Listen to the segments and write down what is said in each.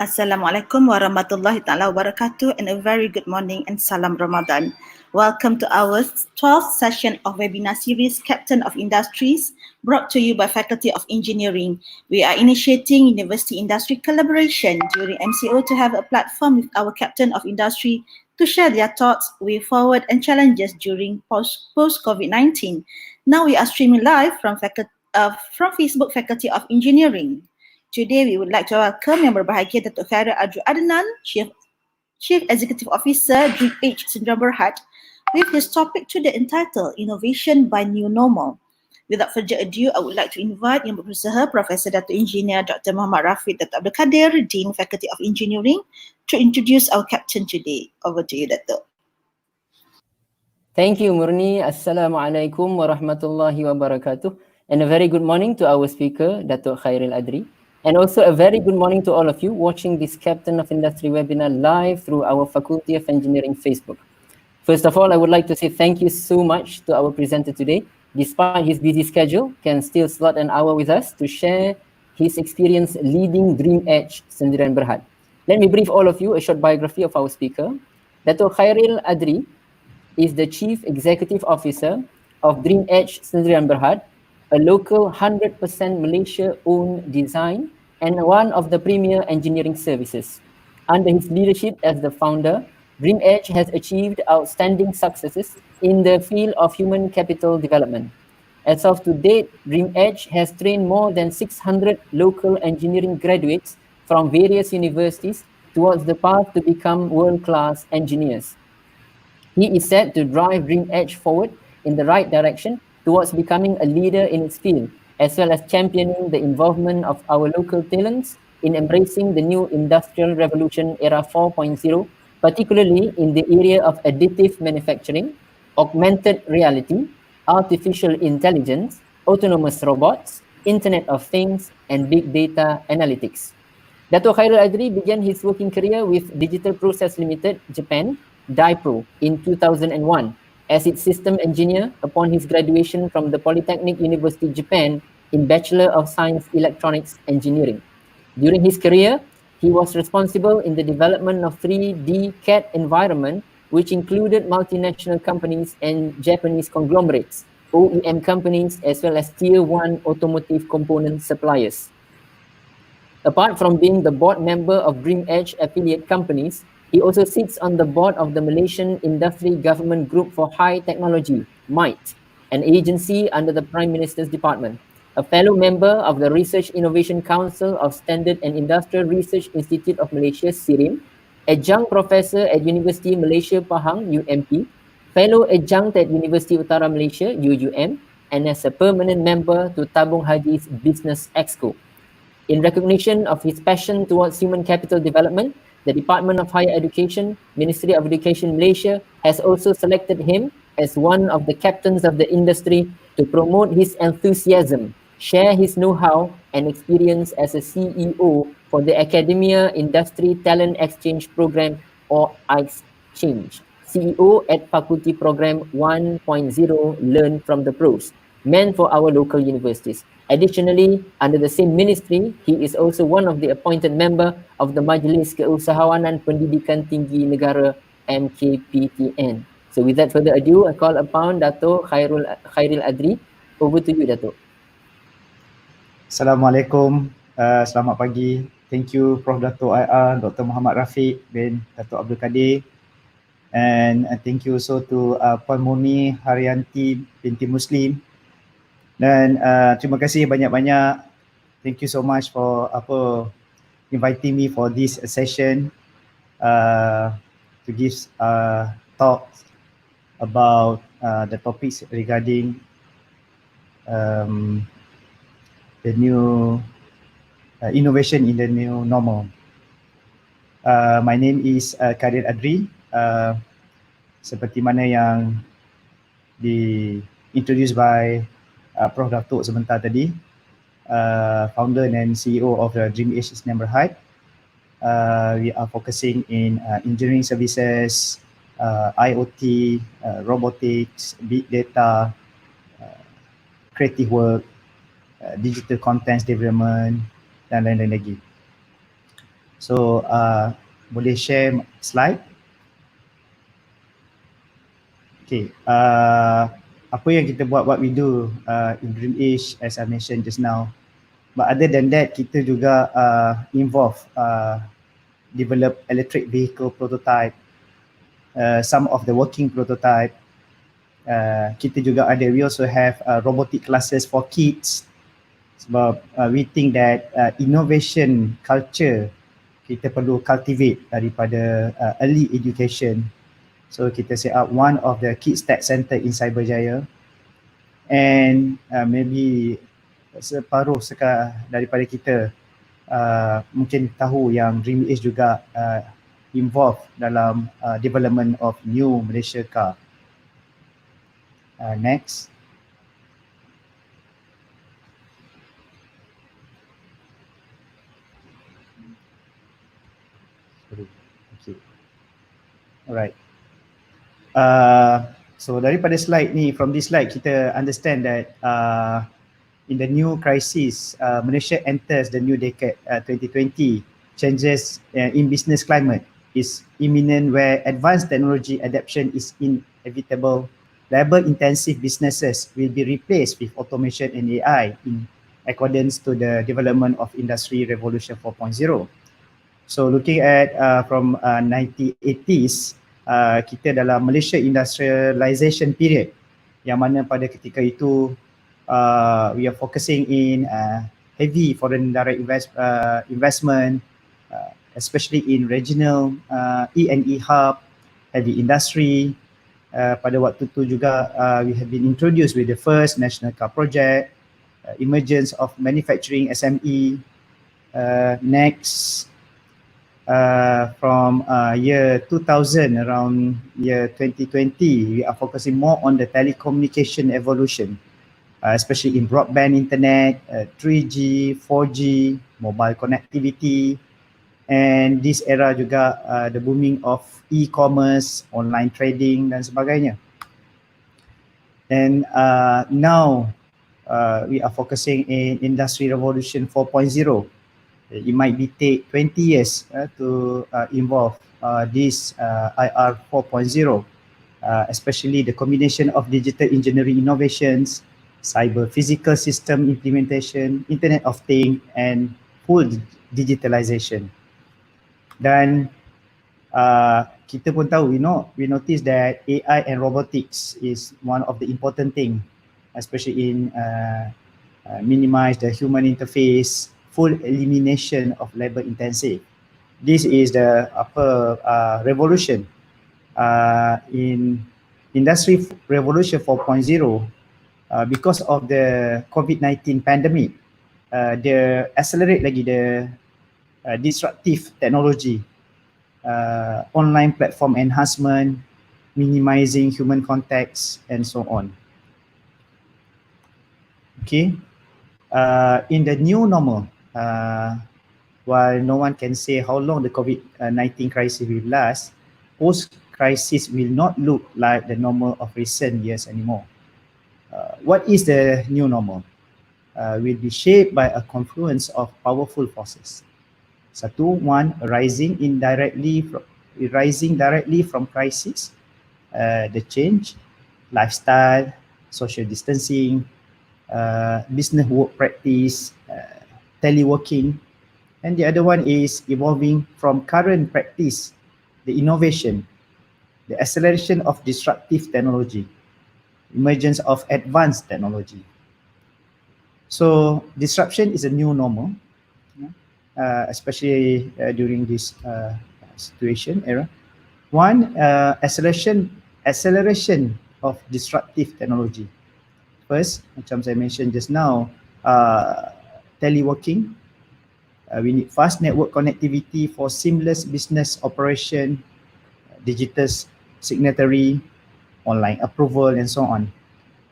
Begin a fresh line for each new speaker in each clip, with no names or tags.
Assalamualaikum warahmatullahi ta'ala wabarakatuh, and a very good morning and salam Ramadan. Welcome to our 12th session of webinar series Captain of Industries, brought to you by Faculty of Engineering. We are initiating university industry collaboration during MCO to have a platform with our Captain of Industry to share their thoughts, way forward and challenges during post-COVID-19. Now we are streaming live from Facebook Faculty of Engineering. Today, we would like to welcome Yang Berbahagia Datuk Khairil Adnan, Chief Executive Officer, Dreamedge Sdn Bhd, with his topic today entitled Innovation by New Normal. Without further ado, I would like to invite Yang Berusaha Professor Datuk Engineer Dr. Muhammad Rafiq Datuk Abdul Kadir, Dean Faculty of Engineering, to introduce our captain today. Over to you, Datuk.
Thank you, Murni. Assalamualaikum warahmatullahi wabarakatuh. And a very good morning to our speaker, Datuk Khairil Adri. And also a very good morning to all of you watching this Captain of Industry webinar live through our Faculty of Engineering Facebook. First of all, I would like to say thank you so much to our presenter today. Despite his busy schedule, can still slot an hour with us to share his experience leading Dreamedge Sdn Bhd. Let me brief all of you a short biography of our speaker. Datuk Khairil Adri is the Chief Executive Officer of Dreamedge Sdn Bhd, a local 100% Malaysia-owned design and one of the premier engineering services. Under his leadership as the founder, Dreamedge has achieved outstanding successes in the field of human capital development. As of to date, Dreamedge has trained more than 600 local engineering graduates from various universities towards the path to become world-class engineers. He is set to drive Dreamedge forward in the right direction towards becoming a leader in its field, as well as championing the involvement of our local talents in embracing the new industrial revolution era 4.0, particularly in the area of additive manufacturing, augmented reality, artificial intelligence, autonomous robots, Internet of Things, and big data analytics. Datuk Khairil Adri began his working career with Digital Process Limited, Japan, DIPRO, in 2001 as its system engineer upon his graduation from the Polytechnic University, Japan, in Bachelor of Science Electronics Engineering. During his career, he was responsible in the development of 3D CAD environment, which included multinational companies and Japanese conglomerates, OEM companies, as well as Tier 1 automotive component suppliers. Apart from being the board member of Dreamedge affiliate companies, he also sits on the board of the Malaysian Industry Government Group for High Technology, MITE, an agency under the Prime Minister's Department, a fellow member of the Research Innovation Council of Standard and Industrial Research Institute of Malaysia, SIRIM, adjunct professor at University Malaysia Pahang, UMP, fellow adjunct at University Utara Malaysia, UUM, and as a permanent member to Tabung Haji's Business Exco. In recognition of his passion towards human capital development, the Department of Higher Education, Ministry of Education Malaysia has also selected him as one of the captains of the industry to promote his enthusiasm, share his know-how and experience as a CEO for the Academia Industry Talent Exchange Program, or Exchange. CEO at Faculty Program 1.0 Learn from the Pros, meant for our local universities. Additionally, under the same ministry, he is also one of the appointed member of the Majlis Keusahawanan Pendidikan Tinggi Negara MKPTN. So with that further ado, I call upon Datuk Khairil Adri. Over to you, Datuk.
Assalamualaikum, selamat pagi. Thank you Prof. Datuk IR, Dr. Muhammad Rafiq bin Datuk Abdul Kadir. And thank you also to Puan Murni Haryanti binti Muslim. Dan terima kasih banyak-banyak. Thank you so much for inviting me for this session to give talks about the topics regarding the new innovation in the new normal. My name is Khairil Adri. Seperti mana yang introduced by Prof. Datuk sebentar tadi, founder and CEO of the Dreamedge Sdn Bhd. We are focusing in engineering services, IoT, robotics, big data, creative work, digital contents development, dan lain-lain lagi. So boleh share slide. Okay, apa yang kita buat, what we do in Dreamedge, as I mentioned just now. But other than that, kita juga involve develop electric vehicle prototype, some of the working prototype. Kita juga ada, we also have robotic classes for kids. Sebab we think that innovation culture kita perlu cultivate daripada early education. So kita set up one of the Kids Tech Center in Cyberjaya, and maybe separuh daripada kita mungkin tahu yang Dreamedge juga involved dalam development of new Malaysia car. Next. Okay. Alright. So daripada slide ni, from this slide kita understand that in the new crisis, Malaysia enters the new decade 2020. Changes in business climate is imminent, where advanced technology adoption is inevitable. Labor-intensive businesses will be replaced with automation and AI in accordance to the development of Industry Revolution 4.0. So looking at from 1980s, kita dalam Malaysia industrialization period, yang mana pada ketika itu we are focusing in heavy foreign direct investment, especially in regional E&E hub, heavy industry. Pada waktu tu juga we have been introduced with the first national car project, emergence of manufacturing SME. Next, from year 2000, around year 2020, we are focusing more on the telecommunication evolution, especially in broadband internet, 3G, 4G, mobile connectivity, and this era juga the booming of e-commerce, online trading dan sebagainya. And now we are focusing in Industry Revolution 4.0. It might be take 20 years to involve this IR 4.0, especially the combination of digital engineering innovations, cyber physical system implementation, Internet of Things, and full digitalization. Dan kita pun tahu, we notice that AI and robotics is one of the important thing, especially in minimize the human interface, full elimination of labor intensive. This is the revolution in Industry Revolution 4.0. Because of the COVID-19 pandemic, the accelerate lagi the disruptive technology, online platform enhancement, minimizing human contacts, and so on. Okay, in the new normal, while no one can say how long the COVID-19 crisis will last, post-crisis will not look like the normal of recent years anymore. What is the new normal? Will be shaped by a confluence of powerful forces. One, rising directly from crisis, the change, lifestyle, social distancing, business work practice, teleworking, and the other one is evolving from current practice, the innovation, the acceleration of disruptive technology, emergence of advanced technology. So disruption is a new normal, especially during this situation era. One, acceleration of disruptive technology. First, macam saya mention just now, teleworking. We need fast network connectivity for seamless business operation, digital signatory, online approval, and so on.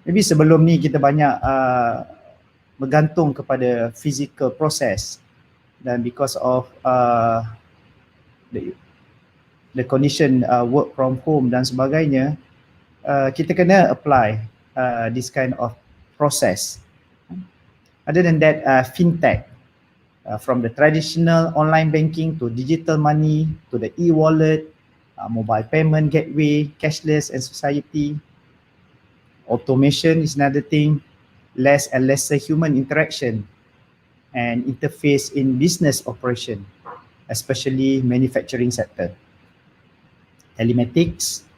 Maybe sebelum ni kita banyak bergantung kepada physical process, dan because of the condition work from home dan sebagainya, kita kena apply this kind of process. Other than that, fintech, from the traditional online banking to digital money to the e-wallet, mobile payment gateway, cashless and society. Automation is another thing, less and lesser human interaction and interface in business operation, especially manufacturing sector. Telematics,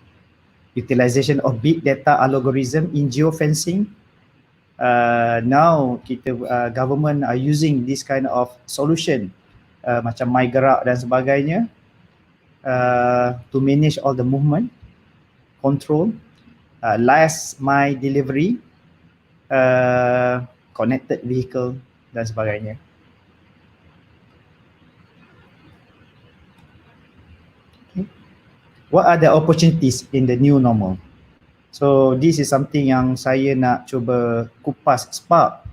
utilization of big data algorithm in geofencing. Now government are using this kind of solution macam MyGerak dan sebagainya to manage all the movement, control, last mile delivery, connected vehicle dan sebagainya. Okay. What are the opportunities in the new normal? So this is something yang saya nak cuba kupas, spark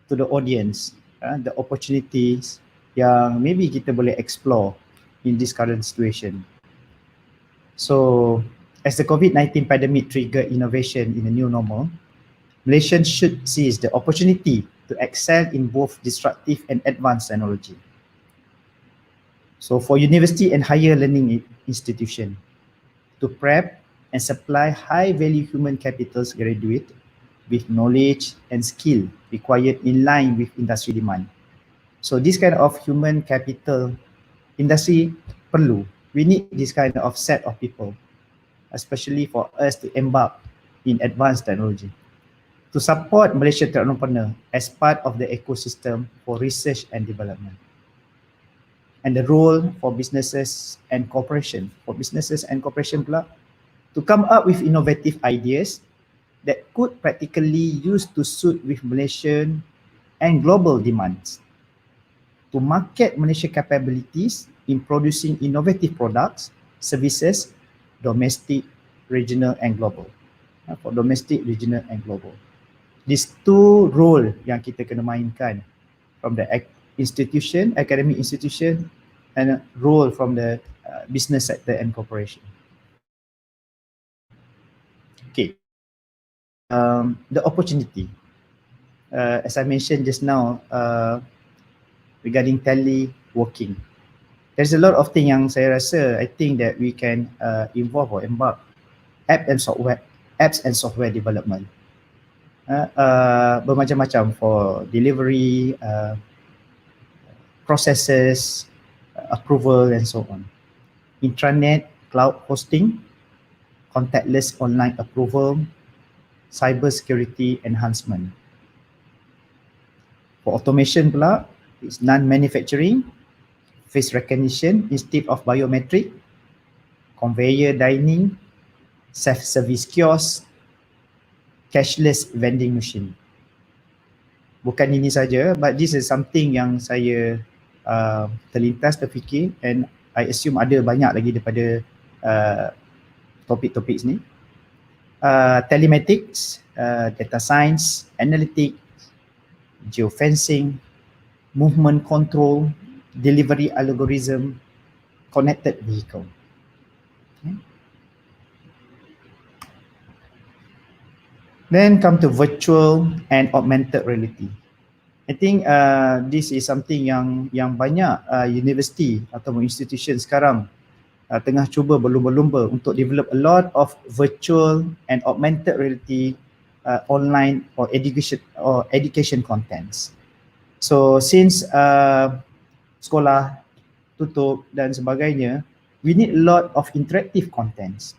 to the audience, the opportunities yang maybe kita boleh explore in this current situation. So as the COVID-19 pandemic trigger innovation in the new normal, Malaysians should seize the opportunity to excel in both disruptive and advanced technology. So for university and higher learning institution, to prep and supply high-value human capitals graduate with knowledge and skill required in line with industry demand. So this kind of human capital industry perlu. We need this kind of set of people, especially for us to embark in advanced technology. To support Malaysian entrepreneur as part of the ecosystem for research and development. And the role for businesses and corporation. For businesses and corporation pula, to come up with innovative ideas that could practically use to suit with Malaysian and global demands. To market Malaysian capabilities in producing innovative products, services, domestic, regional and global. For domestic, regional and global. These two role yang kita kena mainkan from the institution, academic institution, and a role from the business sector and corporation. Okay, the opportunity. As I mentioned just now, regarding teleworking, there's a lot of things yang saya rasa I think that we can involve or embark apps and software development. Bermacam-macam for delivery, processes, approval and so on. Intranet, cloud hosting, contactless online approval, cyber security enhancement. For automation pula, it's non-manufacturing, face recognition instead of biometric, conveyor dining, self-service kiosk, cashless vending machine. Bukan ini saja, but this is something yang saya terlintas, terfikir, and I assume ada banyak lagi daripada topik-topik ni. Telematics, data science, analytics, geofencing, movement control, delivery algorithm, connected vehicle. Okay. Then come to virtual and augmented reality. I think this is something yang banyak universiti atau institution sekarang tengah cuba berlumba-lumba untuk develop a lot of virtual and augmented reality online or education contents. So since sekolah tutup dan sebagainya, we need a lot of interactive contents.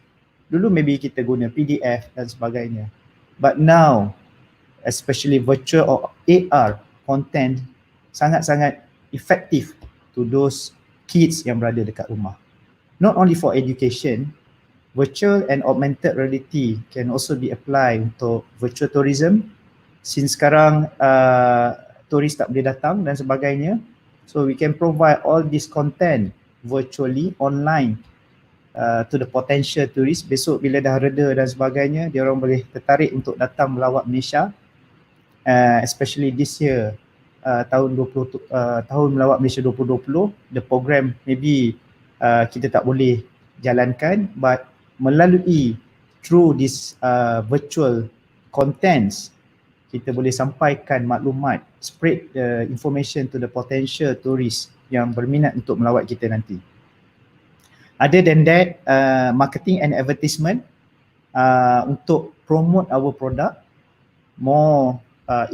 Dulu maybe kita guna PDF dan sebagainya, but now especially virtual or AR content sangat-sangat efektif to those kids yang berada dekat rumah. Not only for education, virtual and augmented reality can also be applied untuk virtual tourism. Since sekarang turis tak boleh datang dan sebagainya, so we can provide all this content virtually online to the potential tourist. Besok bila dah reda dan sebagainya, dia orang boleh tertarik untuk datang melawat Malaysia. Especially this year, tahun melawat Malaysia 2020, the program maybe kita tak boleh jalankan, but melalui through this virtual contents, kita boleh sampaikan maklumat, spread the information to the potential tourists yang berminat untuk melawat kita nanti. Other than that, marketing and advertisement untuk promote our product more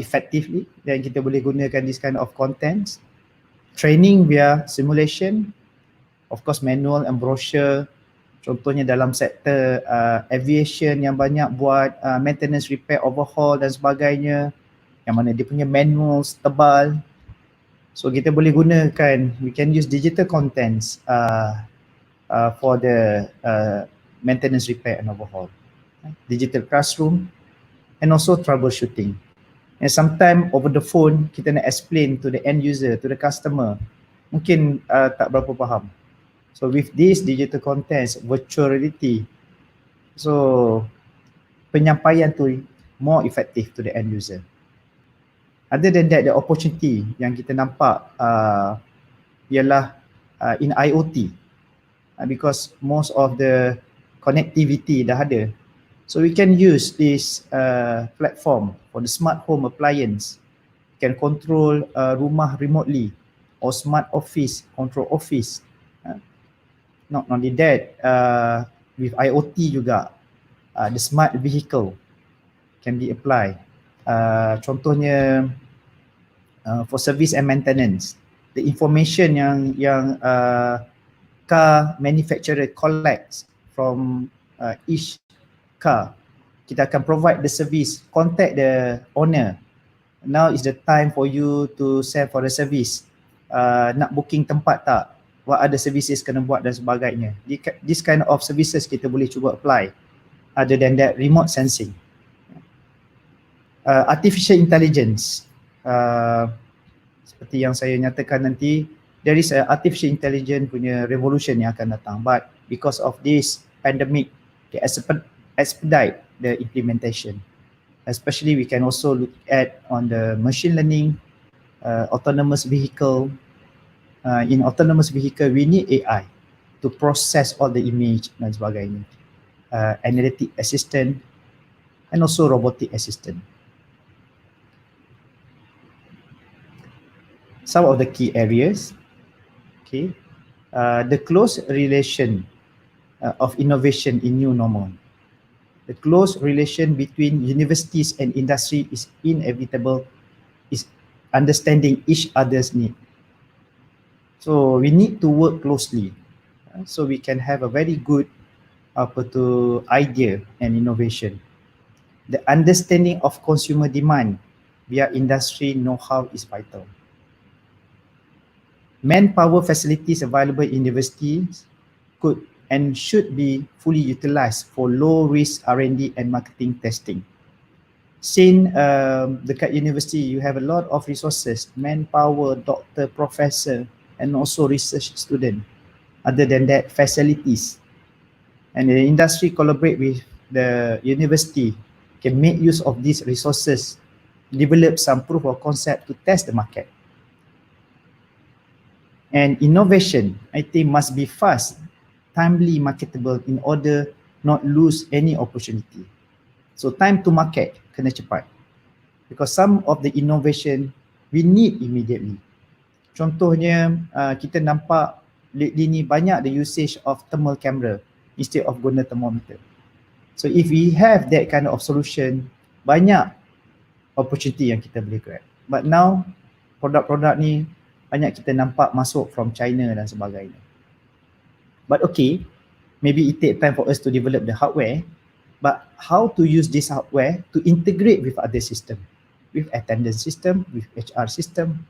effectively, dan kita boleh gunakan this kind of contents. Training via simulation, of course manual and brochure, contohnya dalam sektor aviation yang banyak buat maintenance, repair, overhaul dan sebagainya, yang mana dia punya manuals tebal. So kita boleh gunakan, we can use digital contents for the maintenance, repair and overhaul. Digital classroom and also troubleshooting. And sometimes over the phone kita nak explain to the end user, to the customer, mungkin tak berapa faham. So with this digital contents, virtual reality, so penyampaian tu more effective to the end user. Other than that, the opportunity yang kita nampak ialah in IoT, because most of the connectivity dah ada. So we can use this platform for the smart home appliance. You can control rumah remotely, or smart office, control office. Not only that, with IoT juga, the smart vehicle can be applied. Contohnya for service and maintenance, the information yang car manufacturer collects from each car, kita akan provide the service, contact the owner. Now is the time for you to send for the service. Nak booking tempat tak? What other services kena buat dan sebagainya. This kind of services kita boleh cuba apply. Other than that, remote sensing. Artificial intelligence. Seperti yang saya nyatakan nanti, there is a artificial intelligence punya revolution yang akan datang. But because of this pandemic, they expedite the implementation. Especially we can also look at on the machine learning, autonomous vehicle. In autonomous vehicle, we need AI to process all the image dan sebagainya. Analytic assistant and also robotic assistant. Some of the key areas, okay, the close relation of innovation in new normal. The close relation between universities and industry is inevitable, is understanding each other's need. So we need to work closely so we can have a very good idea and innovation. The understanding of consumer demand via industry know-how is vital. Manpower facilities available in universities could and should be fully utilized for low-risk R&D and marketing testing. Since dekat university you have a lot of resources, manpower, doctor, professor, and also research student. Other than that, facilities. And the industry collaborate with the university, can make use of these resources, develop some proof of concept to test the market. And innovation, I think, must be fast, timely, marketable in order not lose any opportunity. So time to market kena cepat. Because some of the innovation we need immediately. Contohnya kita nampak lately ni banyak the usage of thermal camera instead of guna thermometer. So if we have that kind of solution, banyak opportunity yang kita boleh grab. But now produk-produk ni banyak kita nampak masuk from China dan sebagainya. But okay, maybe it take time for us to develop the hardware, but how to use this hardware to integrate with other system, with attendance system, with HR system,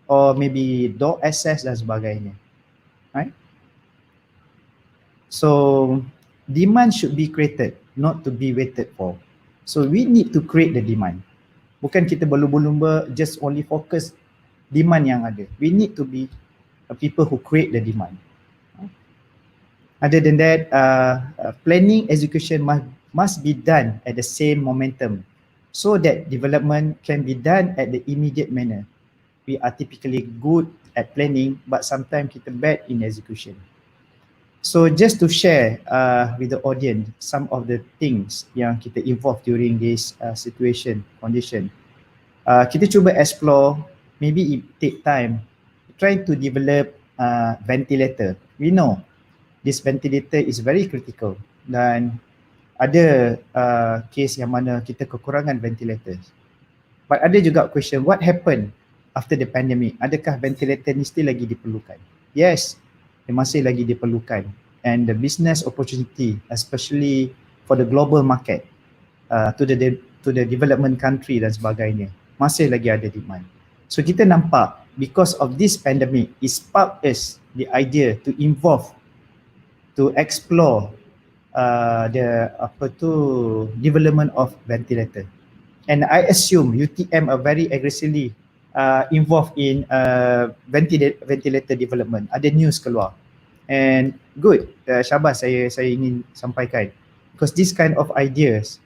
or maybe door access dan sebagainya, right? So demand should be created, not to be waited for. So we need to create the demand. Bukan kita berlumba-lumba just only focus demand yang ada. We need to be people who create the demand. Other than that, planning execution must be done at the same momentum, so that development can be done at the immediate manner. We are typically good at planning, but sometimes kita bad in execution. So just to share with the audience some of the things yang kita involve during this condition. Kita cuba explore, maybe it take time, try to develop ventilator. We know this ventilator is very critical dan ada case yang mana kita kekurangan ventilator. But ada juga question, what happened after the pandemic? Adakah ventilator ni still lagi diperlukan? Yes, dia masih lagi diperlukan. And the business opportunity, especially for the global market, to the development country dan sebagainya, masih lagi ada demand. So kita nampak because of this pandemic, it sparked us the idea to involve, to explore the development of ventilator. And I assume UTM are very aggressively involved in ventilator development. Ada news keluar. And good, syabas saya ingin sampaikan. Because this kind of ideas,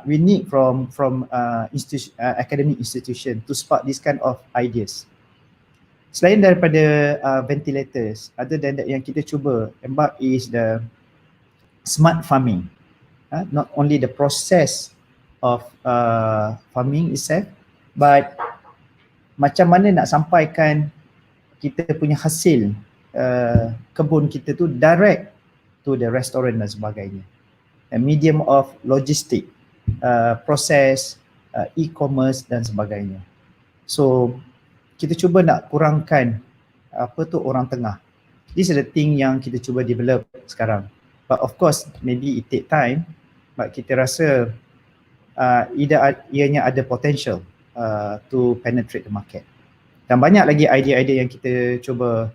we need from academic institution to spark this kind of ideas. Selain daripada ventilators, other than that yang kita cuba embark is the smart farming. Not only the process of farming itself, but macam mana nak sampaikan kita punya hasil kebun kita tu direct to the restaurant dan sebagainya. A medium of logistic, process, e-commerce dan sebagainya. So kita cuba nak kurangkan orang tengah. This is the thing yang kita cuba develop sekarang. But of course maybe it take time, but kita rasa ianya ada potential to penetrate the market. Dan banyak lagi idea-idea yang kita cuba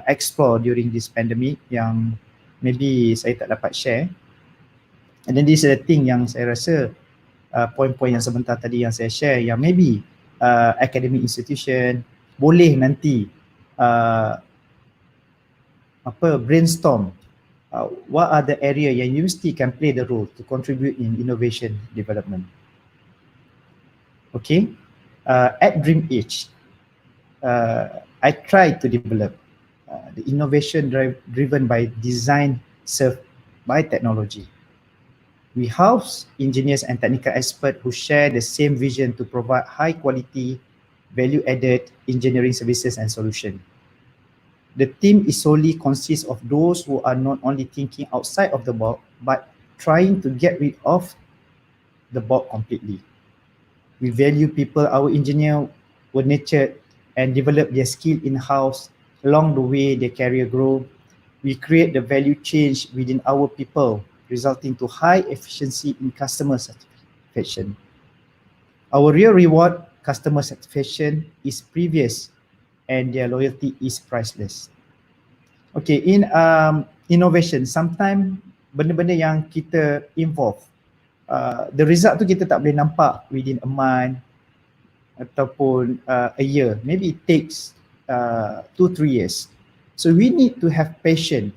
explore during this pandemic yang maybe saya tak dapat share. And then this is the thing yang saya rasa poin-poin yang sebentar tadi yang saya share, yang maybe academic institution boleh nanti brainstorm what are the area yang university can play the role to contribute in innovation development. Okay, at Dreamedge, I try to develop the innovation driven by design served by technology. We house engineers and technical experts who share the same vision to provide high quality, value-added engineering services and solutions. The team is solely consists of those who are not only thinking outside of the box, but trying to get rid of the box completely. We value people. Our engineers were nurtured and develop their skill in-house. Along the way, their career grow. We create the value change within our people, resulting to high efficiency in customer satisfaction. Our real reward, customer satisfaction, is previous and their loyalty is priceless. Okay, in innovation, sometimes benda-benda yang kita involve, the result tu kita tak boleh nampak within a month ataupun a year. Maybe it takes 2-3 years. So we need to have patience.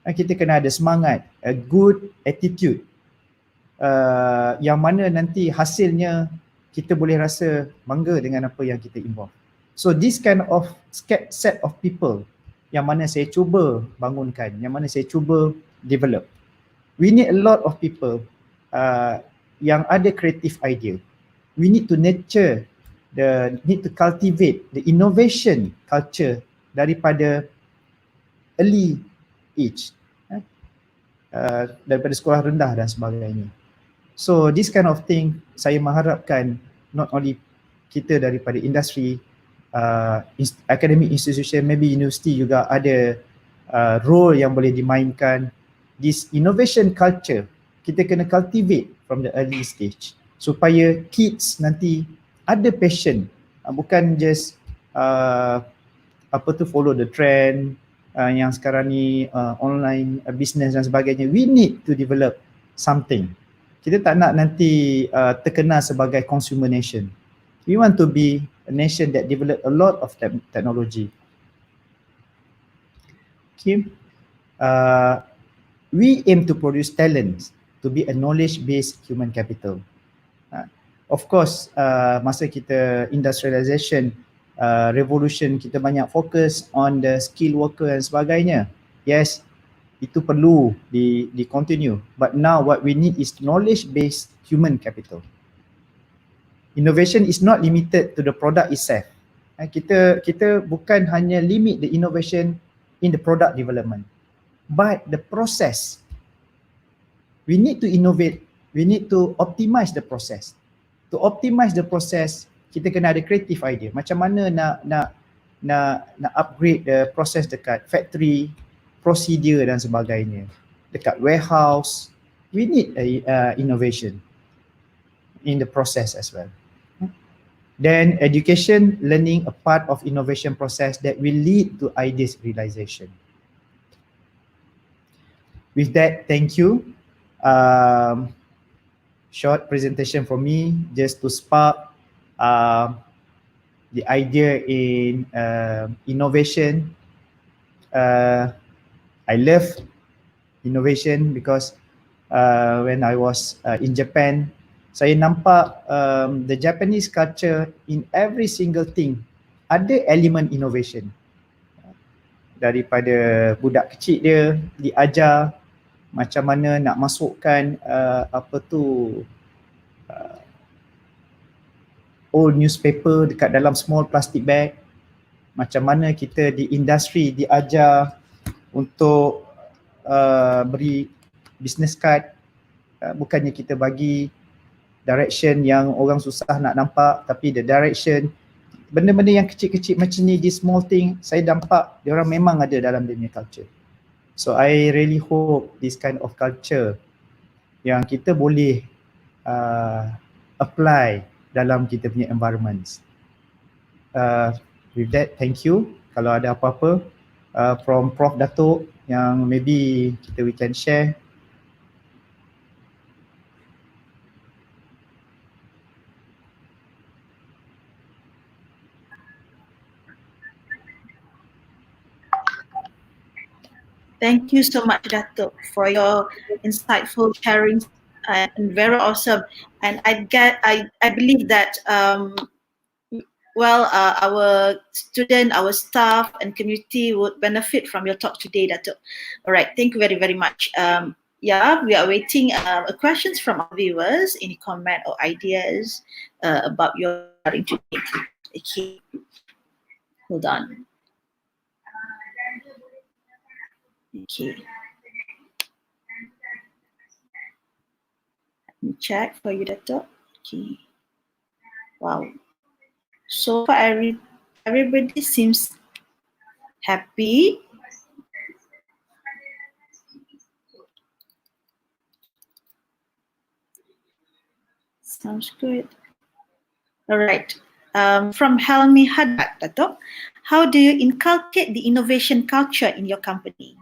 Kita kena ada semangat, a good attitude, yang mana nanti hasilnya kita boleh rasa bangga dengan apa yang kita involve. So this kind of set of people yang mana saya cuba bangunkan, yang mana saya cuba develop. We need a lot of people yang ada creative idea. We need to nurture, need to cultivate the innovation culture daripada early age, daripada sekolah rendah dan sebagainya. So this kind of thing saya mengharapkan not only kita daripada industri, academic institution, maybe university juga ada role yang boleh dimainkan. This innovation culture kita kena cultivate from the early stage supaya kids nanti ada passion, bukan just follow the trend yang sekarang ni online business dan sebagainya. We need to develop something. Kita tak nak nanti terkenal sebagai consumer nation. We want to be a nation that develop a lot of technology. Okay, we aim to produce talents to be a knowledge-based human capital. Of course, masa kita industrialization revolution, kita banyak fokus on the skill worker dan sebagainya. Yes, itu perlu di continue. But now what we need is knowledge-based human capital. Innovation is not limited to the product itself. Kita bukan hanya limit the innovation in the product development, but the process. We need to innovate, we need to optimize the process. To optimize the process, kita kena ada creative idea. Macam mana nak upgrade the process dekat factory, procedure dan sebagainya. Dekat warehouse, we need innovation in the process as well. Then education, learning a part of innovation process that will lead to ideas realization. With that, thank you. Short presentation from me just to spark the idea in innovation. I love innovation because when I was in Japan, saya nampak the Japanese culture in every single thing ada elemen innovation. Daripada budak kecil dia diajar macam mana nak masukkan old newspaper dekat dalam small plastic bag. Macam mana kita di industri diajar untuk beri business card, bukannya kita bagi direction yang orang susah nak nampak, tapi the direction, benda-benda yang kecil-kecil macam ni, di small thing, saya nampak dia orang memang ada dalam dia punya culture. So I really hope this kind of culture yang kita boleh apply dalam kita punya environments. With that, thank you. Kalau ada apa-apa from Prof Datuk yang maybe we can share.
Thank you so much, Datuk, for your insightful sharing and very awesome. And I believe that our student, our staff, and community would benefit from your talk today, Datuk. All right, thank you very, very much. Yeah, we are waiting questions from our viewers. Any comment or ideas about your sharing today? Okay, hold on. Okay. Let me check for you, Datuk. Okay. Wow. So far, everybody seems happy. Sounds good. All right. From Helmi Haddad, Datuk, how do you inculcate the innovation culture in your company?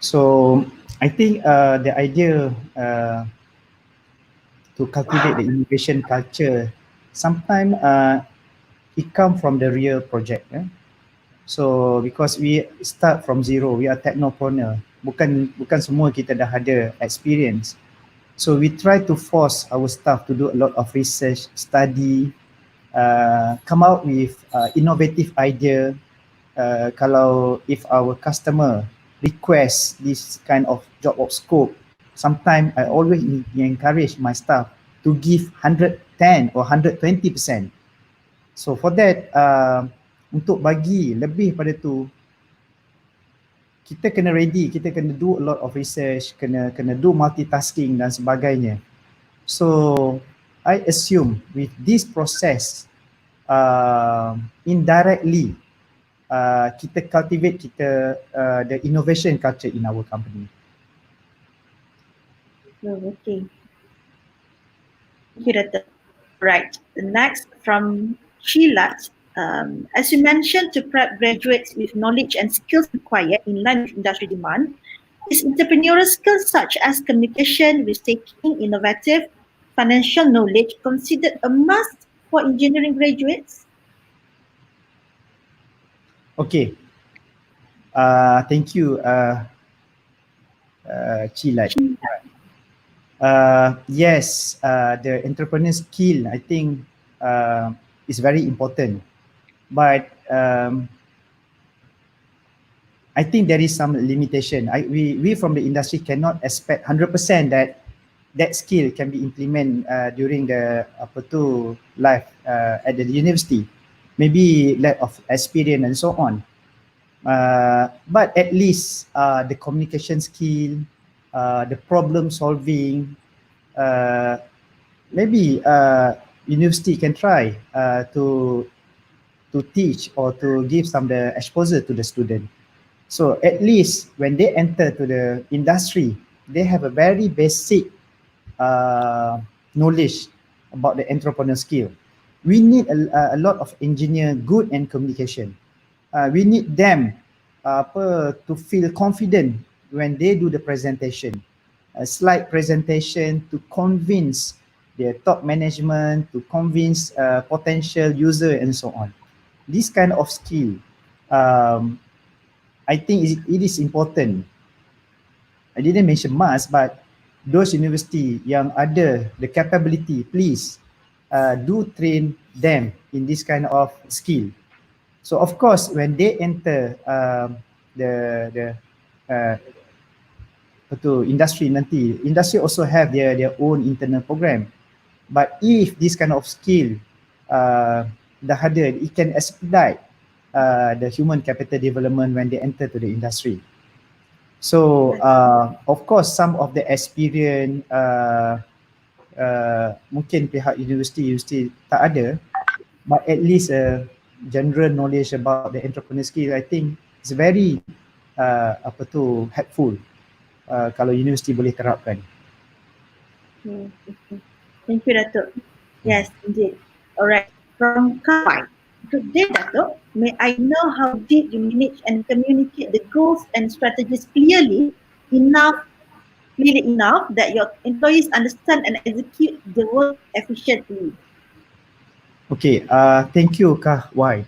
So I think the idea to cultivate the innovation culture, sometimes it comes from the real project. So because we start from zero, we are technopreneur. Bukan semua kita dah ada experience. So we try to force our staff to do a lot of research, study, come out with innovative idea. Kalau if our customer request this kind of job of scope, sometimes I always encourage my staff to give 110 or 120%. So for that, untuk bagi lebih pada tu, kita kena ready, kita kena do a lot of research, kena do multitasking dan sebagainya. So I assume with this process, indirectly, kita cultivate the innovation culture in our company.
Okay. Thank you, Datuk. Right. The next from Sheila. As you mentioned, to prep graduates with knowledge and skills required in line with industry demand, is entrepreneurial skills such as communication, risk-taking, innovative, financial knowledge considered a must for engineering graduates?
Okay. Thank you, Chilat. Yes, the entrepreneur skill, I think, is very important. But I think there is some limitation. We from the industry cannot expect 100% that skill can be implemented during the life at the university. Maybe lack of experience and so on. But at least the communication skill, the problem solving, maybe university can try to teach or to give some the exposure to the student. So at least when they enter to the industry, they have a very basic knowledge about the entrepreneur skill. We need a lot of engineer good in communication. We need them to feel confident when they do the presentation. A slide presentation to convince their top management, to convince potential user and so on. This kind of skill, I think it is important. I didn't mention must, but those university yang ada the capability, please do train them in this kind of skill. So of course, when they enter the industry nanti, industry also have their own internal program. But if this kind of skill dah ada, it can expedite the human capital development when they enter to the industry. So of course, some of the experience mungkin pihak universiti tak ada, but at least general knowledge about the entrepreneur skill, I think is very helpful kalau universiti boleh terapkan.
Thank you, Datuk. Yes, indeed. Alright, from Kawai. Today, Datuk, may I know how did you manage and communicate the goals and strategies clearly enough that your employees understand and execute the work efficiently?
Okay, thank you, Kawai.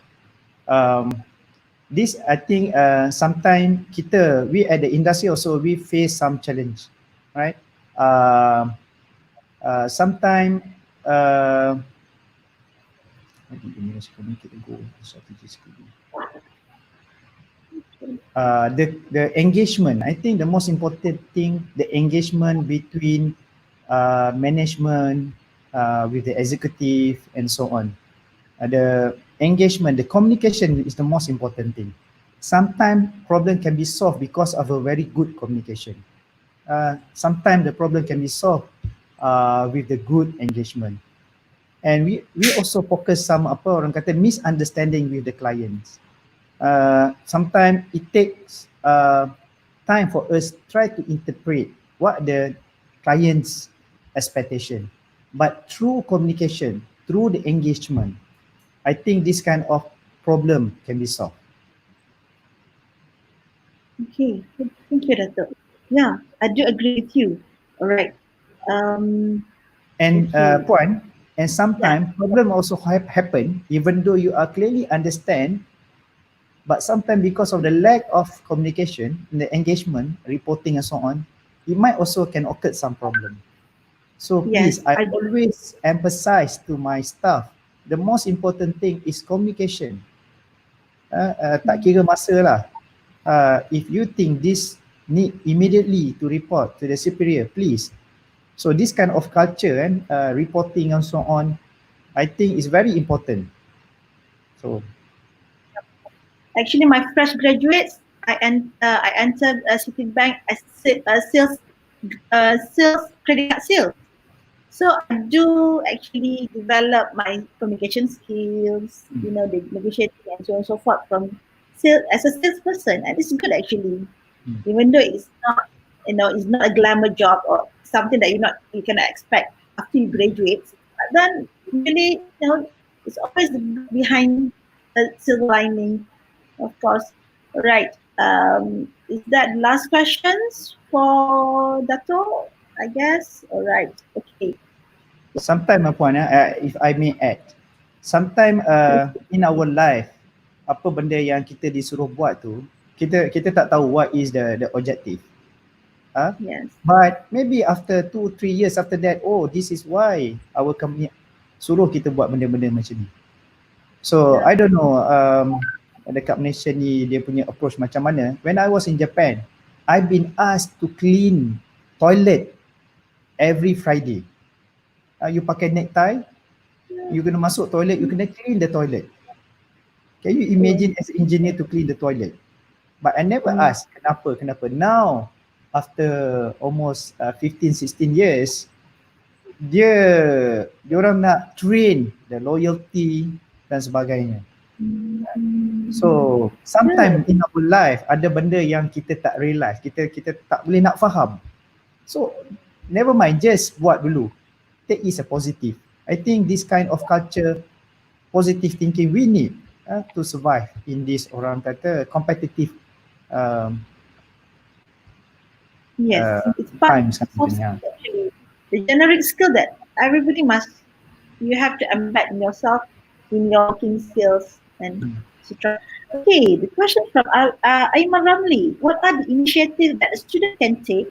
This I think sometimes we at the industry also we face some challenge, right? Sometimes the engagement. I think the most important thing, the engagement between management with the executive and so on. The engagement, the communication is the most important thing. Sometimes problem can be solved because of a very good communication. Sometimes the problem can be solved with the good engagement. And we also focus some misunderstanding with the clients. Sometimes it takes time for us try to interpret what the client's expectation. But through communication, through the engagement, I think this kind of problem can be solved.
Okay, thank you, Datuk. Yeah, I do agree with you. All right.
Puan, and sometimes problem also happen even though you are clearly understand, but sometimes because of the lack of communication, the engagement, reporting and so on, it might also can occur some problem. So please, I always emphasize to my staff, the most important thing is communication. Tak kira masa lah. If you think this need immediately to report to the superior, please. So this kind of culture and reporting and so on, I think is very important. So
actually, my fresh graduates, I entered Citibank as sales credit card sales. So I do actually develop my communication skills, the negotiating and so on and so forth from sales as a salesperson, and it's good actually, even though it's not, it's not a glamour job or something that you cannot expect after you graduate. But then really, it's always behind the silver lining, of course. Right. Is that last questions for Dato'? I guess. All right. Okay.
Sometimes, Puan, if I may add, sometimes in our life, apa benda yang kita disuruh buat tu, kita tak tahu what is the objective.
Yes.
But maybe after 2-3 years after that, this is why our company suruh kita buat benda-benda macam ni. So I don't know. dekat Malaysia ni dia punya approach macam mana. When I was in Japan, I've been asked to clean toilet every Friday. You pakai necktie, you kena masuk toilet, you kena clean the toilet. Can you imagine as an engineer to clean the toilet? But I never asked kenapa. Now, after almost 15-16 years, diorang nak train the loyalty dan sebagainya. So sometimes in our life ada benda yang kita tak realise, kita tak boleh nak faham. So never mind, just buat dulu. That is a positive. I think this kind of culture, positive thinking we need to survive in this orang kata competitive
it's part
times.
of the generic skill that everybody you have to embed in yourself, in your working skills and etc. Okay, the question from Aiman Ramli. What are the initiatives that a student can take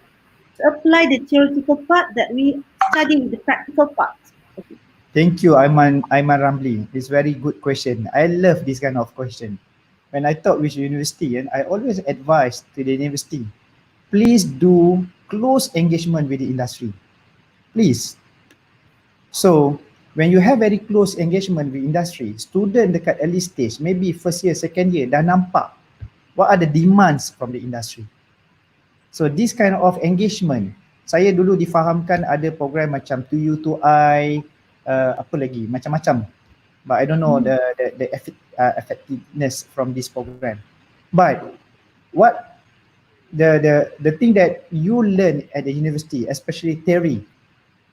to apply the theoretical part that we study with the practical part? Okay.
Thank you, Aiman Ramli. It's very good question. I love this kind of question. When I talk with university, and I always advise to the university, please do close engagement with the industry. Please. So when you have very close engagement with industry, student dekat early stage, maybe first year, second year, dah nampak what are the demands from the industry. So this kind of engagement, saya dulu difahamkan ada program macam to you to I, apa lagi, macam-macam. But I don't know the effectiveness from this program. But what the thing that you learn at the university, especially theory,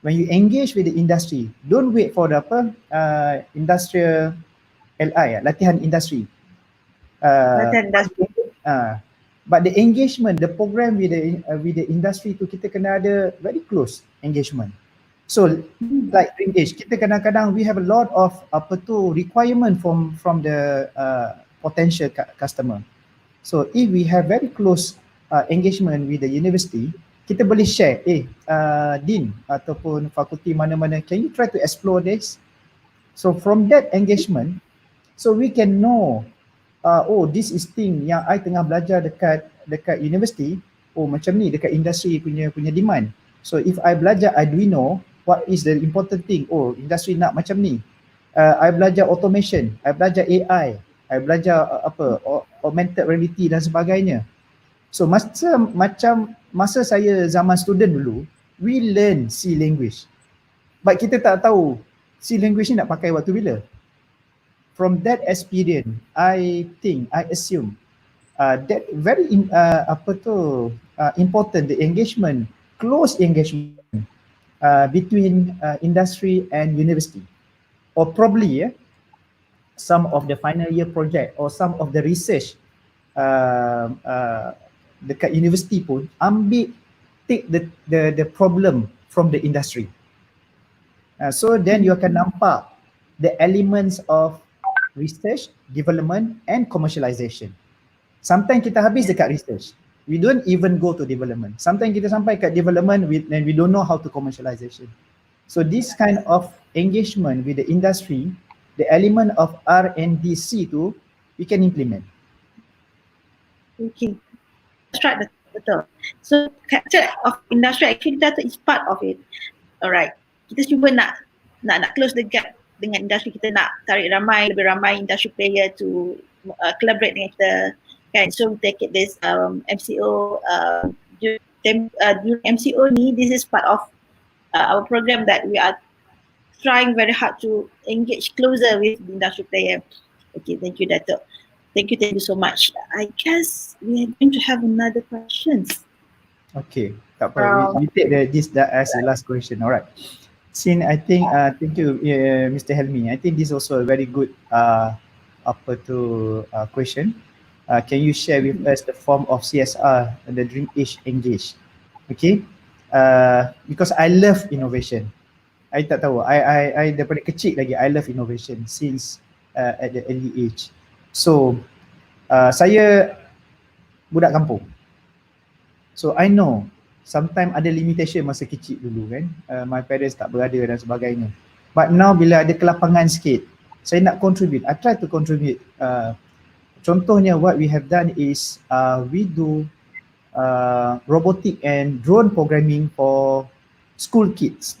when you engage with the industry, don't wait for the industrial LI, latihan industri.
Latihan industri.
But the engagement, the program with the industry tu kita kena ada very close engagement. So like Dreamedge, kita kadang-kadang we have a lot of requirement from the potential customer. So if we have very close engagement with the university, kita boleh share, Dean ataupun fakulti mana-mana, can you try to explore this? So from that engagement, so we can know, this is thing yang I tengah belajar dekat university, macam ni dekat industri punya demand. So if I belajar Arduino, what is the important thing? Industri nak macam ni. I belajar automation, I belajar AI, I belajar augmented reality dan sebagainya. So masa saya zaman student dulu, we learn C language. But kita tak tahu C language ni nak pakai waktu bila. From that experience, I assume that very important, the engagement, close engagement between industry and university, or probably some of the final year project or some of the research dekat university pun take the problem from the industry. So then you akan nampak the elements of research, development and commercialization. Sometimes kita habis dekat research, we don't even go to development. Sometimes kita sampai kat development and we don't know how to commercialization. So this kind of engagement with the industry, the element of R&D-C tu, we can implement.
Okay. That's right, betul. So capture of industry actually data is part of it. Alright. Kita cuba nak close the gap dengan industri, kita nak tarik lebih ramai industry player to collaborate dengan kita. Kan? So we take it this MCO MCO ni, this is part of our program that we are trying very hard to engage closer with the industry player. Okay, thank you Datuk. Thank you so much. I guess we are going to have another questions.
Okay, tak apa. We take this as the last question. Alright. Since I think, thank you, Mr. Helmi. I think this is also a very good question. Can you share with us the form of CSR and the Dreamedge Engage? Okay. Because I love innovation. I tak tahu. I daripada kecil lagi I love innovation since at the early age. So saya budak kampung. So I know sometimes ada limitation masa kecil dulu kan. My parents tak berada dan sebagainya. But now bila ada kelapangan sikit, saya nak contribute. I try to contribute contohnya what we have done is we do robotic and drone programming for school kids.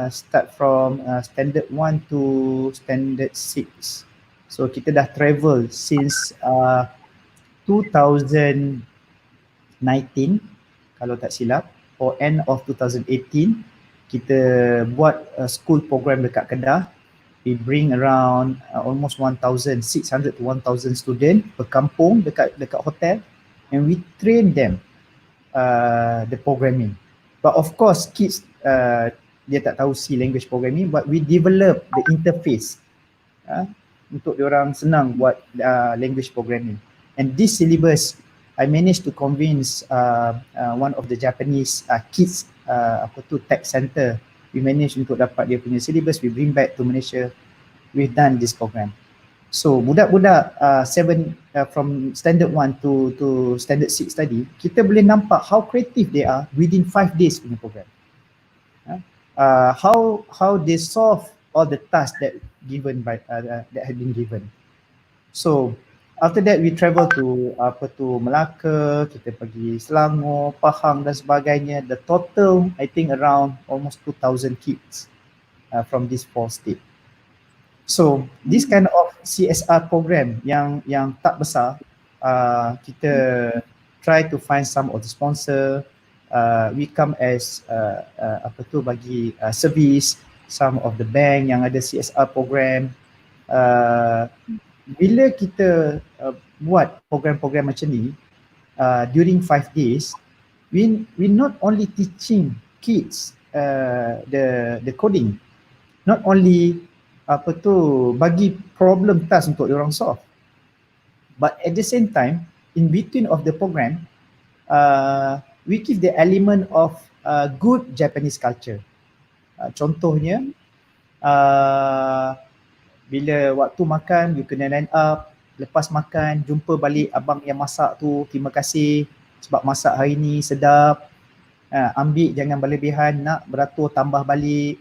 Start from standard 1 to standard 6. So kita dah travel since 2019 kalau tak silap, or end of 2018 kita buat school program dekat Kedah. We bring around almost 1,600 to 1,000 student per kampung dekat hotel, and we train them the programming. But of course kids dia tak tahu C language programming, but we develop the interface untuk diorang senang buat language programming. And this syllabus I managed to convince one of the Japanese kids tech center. We managed untuk dapat dia punya syllabus, we bring back to Malaysia. We've done this program. So budak-budak from standard 1 to standard 6 tadi, kita boleh nampak how creative they are within 5 days punya program. How they solve all the tasks that had been given. So after that we travel to Melaka, kita pergi Selangor, Pahang dan sebagainya. The total I think around almost 2,000 kids from these 4 states. So this kind of CSR program yang tak besar, kita try to find some of the sponsor. We come as bagi service some of the bank yang ada CSR program. Bila kita buat program-program macam ni during 5 days, we not only teaching kids the coding, not only bagi problem task untuk diorang solve, but at the same time in between of the program we give the element of good Japanese culture. Contohnya bila waktu makan you kena line up, lepas makan jumpa balik abang yang masak tu, terima kasih sebab masak hari ni sedap, ambil jangan berlebihan, nak beratur tambah balik.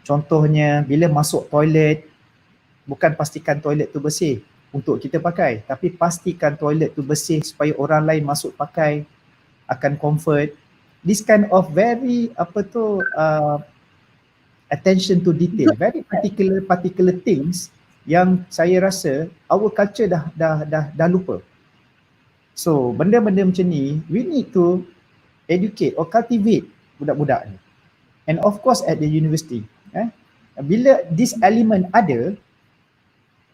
Contohnya bila masuk toilet, bukan pastikan toilet tu bersih untuk kita pakai, tapi pastikan toilet tu bersih supaya orang lain masuk pakai akan comfort. This kind of very attention to detail, very particular things yang saya rasa our culture dah lupa. So benda-benda macam ni we need to educate or cultivate budak-budak ni. And of course at the university, bila this element ada,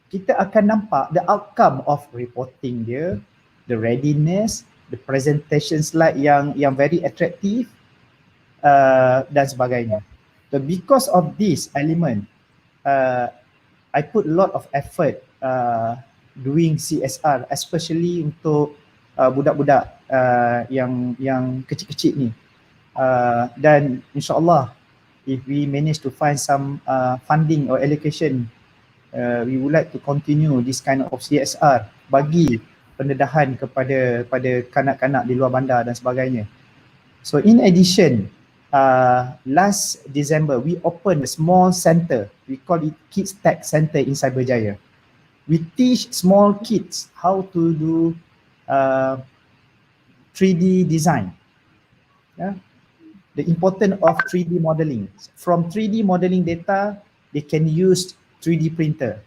kita akan nampak the outcome of reporting dia, the readiness, the presentation slide yang very attractive dan sebagainya. So because of this element, I put a lot of effort doing CSR, especially untuk budak-budak yang kecil-kecil ni. Dan insyaAllah if we manage to find some funding or allocation, we would like to continue this kind of CSR, bagi pendedahan kepada kanak-kanak di luar bandar dan sebagainya. So in addition, last December we opened a small center, we call it Kids Tech Center in Cyberjaya. We teach small kids how to do 3D design. The importance of 3D modeling. From 3D modeling data, they can use 3D printer.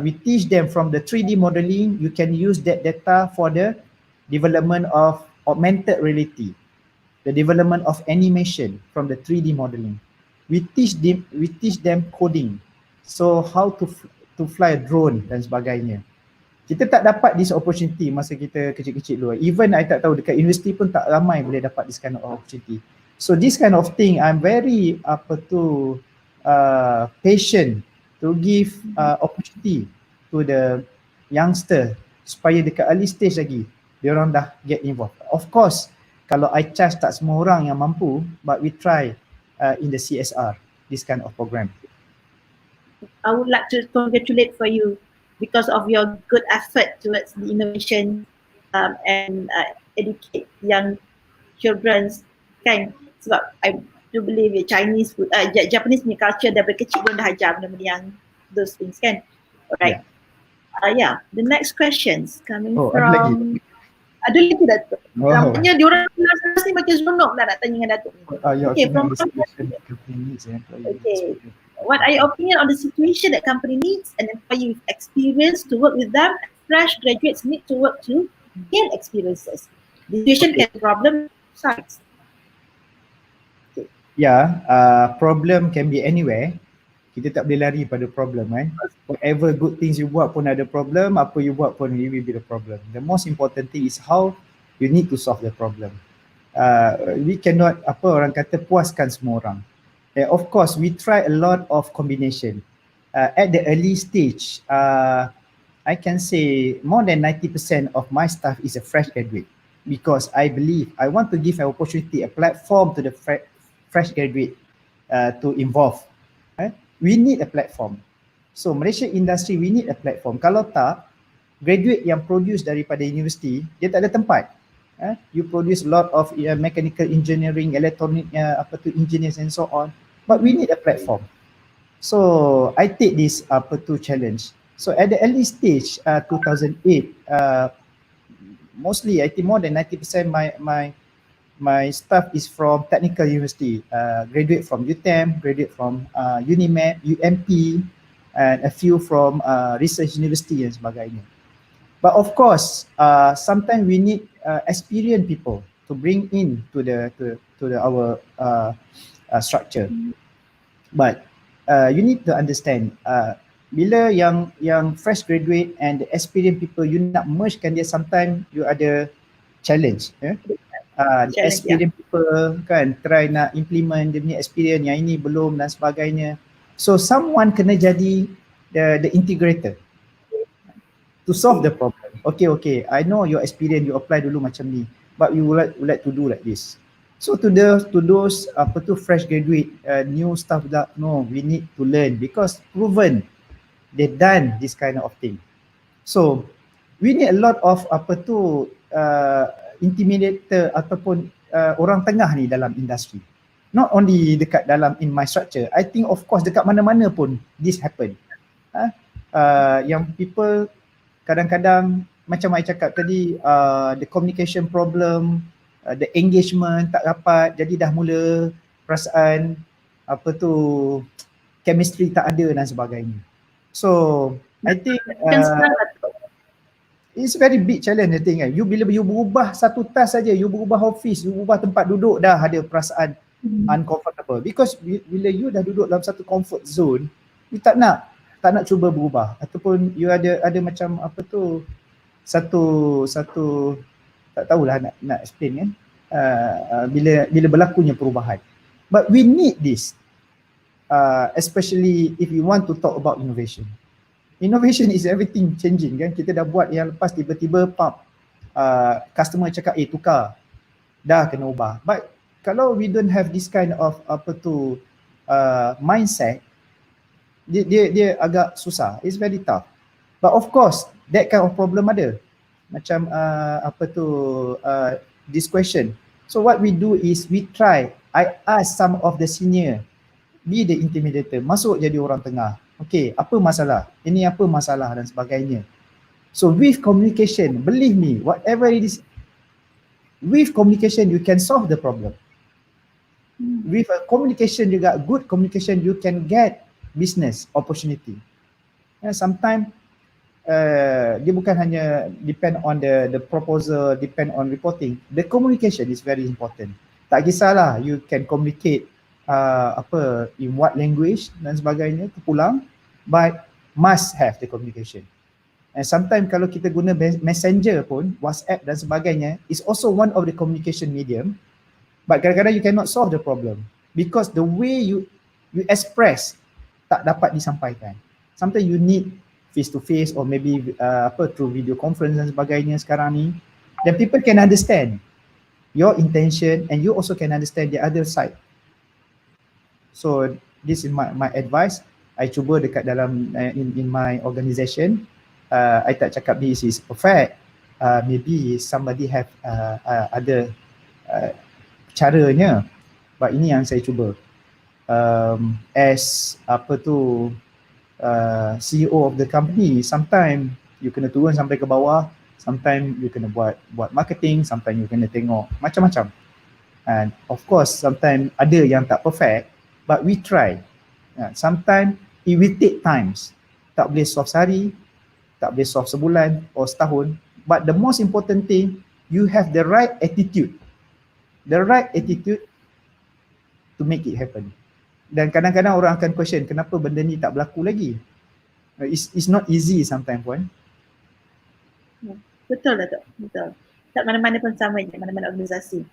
We teach them from the 3D modeling, you can use that data for the development of augmented reality, the development of animation from the 3D modeling. We teach them coding, so how to fly a drone dan sebagainya. Kita tak dapat this opportunity masa kita kecil-kecil dulu. Even I tak tahu dekat universiti pun tak ramai boleh dapat this kind of opportunity. So this kind of thing I'm very patient to give opportunity to the youngster supaya dekat early stage lagi dia orang dah get involved. Of course kalau I charge tak semua orang yang mampu, but we try in the CSR this kind of program.
I would like to congratulate for you because of your good effort towards the innovation and educate young children, kan? Sebab I do believe Chinese food, Japanese punya culture daripada kecil pun dah ajar benda-benda yang those things, kan? Alright. Yeah, the next questions coming
Oh, ada lagi?
from ada lagi Datuk.
Wow.
Nampaknya diorang kelas ni macam seronok lah nak tanya dengan Datuk ni.
What are your
Okay,
opinion
from
on the situation that company needs an employee with
Okay.
experience?
What are your opinion on the situation that company needs an employee with experience to work with them? Fresh graduates need to work to gain experiences. The situation can be problem sides.
Yeah, problem can be anywhere. Kita tak boleh lari pada problem kan. Whatever good things you buat pun ada problem, apa you buat pun it will be the problem. The most important thing is how you need to solve the problem. We cannot, apa orang kata, puaskan semua orang. Of course, we try a lot of combination. At the early stage, I can say more than 90% of my staff is a fresh graduate because I believe I want to give an opportunity, a platform to the fresh graduate to involve. We need a platform. So Malaysia industry, we need a platform. Kalau tak, graduate yang produce daripada universiti, dia tak ada tempat. You produce a lot of mechanical engineering, electronic, engineers and so on. But we need a platform. So I take this challenge. So at the early stage, 2008, mostly I think more than 90% my staff is from technical university, graduate from UTM, graduate from UNIMED, UMP, and a few from research university dan sebagainya. But of course, sometimes we need experienced people to bring in to our structure. But you need to understand, bila yang fresh graduate and the experienced people, you nak mergekan dia, sometimes you ada challenge. The experienced people kan try nak implement dia punya experience, yang ini belum dan sebagainya. So someone kena jadi the integrator to solve the problem. Okay, I know your experience, you apply dulu macam ni, but you would like to do like this. So to those fresh graduate, new staff that no, we need to learn because proven they done this kind of thing. So we need a lot of intimidator ataupun orang tengah ni dalam industri. Not only dekat dalam in my structure, I think of course dekat mana-mana pun this happen. Yang people kadang-kadang macam I cakap tadi, the communication problem, the engagement tak rapat, jadi dah mula perasaan chemistry tak ada dan sebagainya. So I think it's a very big challenge, I think. Bila you berubah satu task saja, you berubah office, you berubah tempat duduk, dah ada perasaan uncomfortable. Because bila you dah duduk dalam satu comfort zone, you tak nak cuba berubah. Ataupun you ada macam satu tak tahulah nak explain kan. Bila berlakunya perubahan. But we need this. Especially if you want to talk about innovation. Innovation is everything changing kan. Kita dah buat yang lepas, tiba-tiba customer cakap tukar, dah kena ubah. But kalau we don't have this kind of mindset, dia agak susah. It's very tough. But of course that kind of problem ada. Macam this question. So what we do is we try, I ask some of the senior, be the intimidator, masuk jadi orang tengah. Okay, apa masalah? Ini apa masalah dan sebagainya. So with communication, believe me, whatever it is, with communication you can solve the problem. With a communication juga, good communication, you can get business opportunity. Sometimes dia bukan hanya depend on the proposal, depend on reporting. The communication is very important. Tak kisahlah you can communicate in what language dan sebagainya, terpulang, but must have the communication. And sometimes kalau kita guna messenger pun, WhatsApp dan sebagainya, is also one of the communication medium, but kadang-kadang you cannot solve the problem because the way you express tak dapat disampaikan. Sometimes you need face to face or maybe through video conference dan sebagainya sekarang ni, then people can understand your intention and you also can understand the other side. So this is my advice. I cuba dekat dalam in my organisation. I tak cakap this is perfect. Maybe somebody have other caranya, but ini yang saya cuba. As CEO of the company, sometimes You kena turun sampai ke bawah. Sometimes you kena buat marketing, sometimes you kena tengok macam-macam. And of course, sometimes ada yang tak perfect, but we try. Sometimes it will take times. Tak boleh solve sehari, tak boleh solve sebulan or setahun. But the most important thing, you have the right attitude. The right attitude to make it happen. Dan kadang-kadang orang akan question, kenapa benda ni tak berlaku lagi? It's not easy sometimes pun.
Betul Datuk, betul. Tak mana-mana pun sama je, mana-mana organisasi.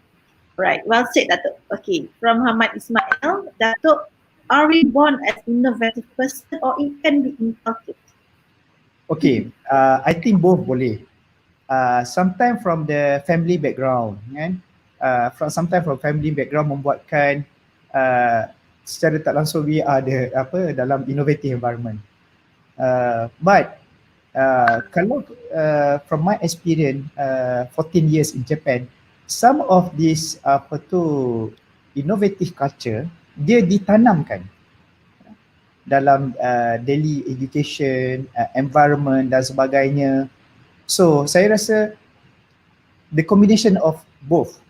Right, well said Datuk. Okay, from Muhammad Ismail, Datuk, are we born as innovative person or it can be inculcated?
Okay, I think both boleh. Sometimes from the family background, kan? Sometimes from family background membuatkan secara tak langsung we are dalam innovative environment. But kalau from my experience 14 years in Japan, some of this innovative culture dia ditanamkan dalam daily education, environment dan sebagainya. So saya rasa the combination of both.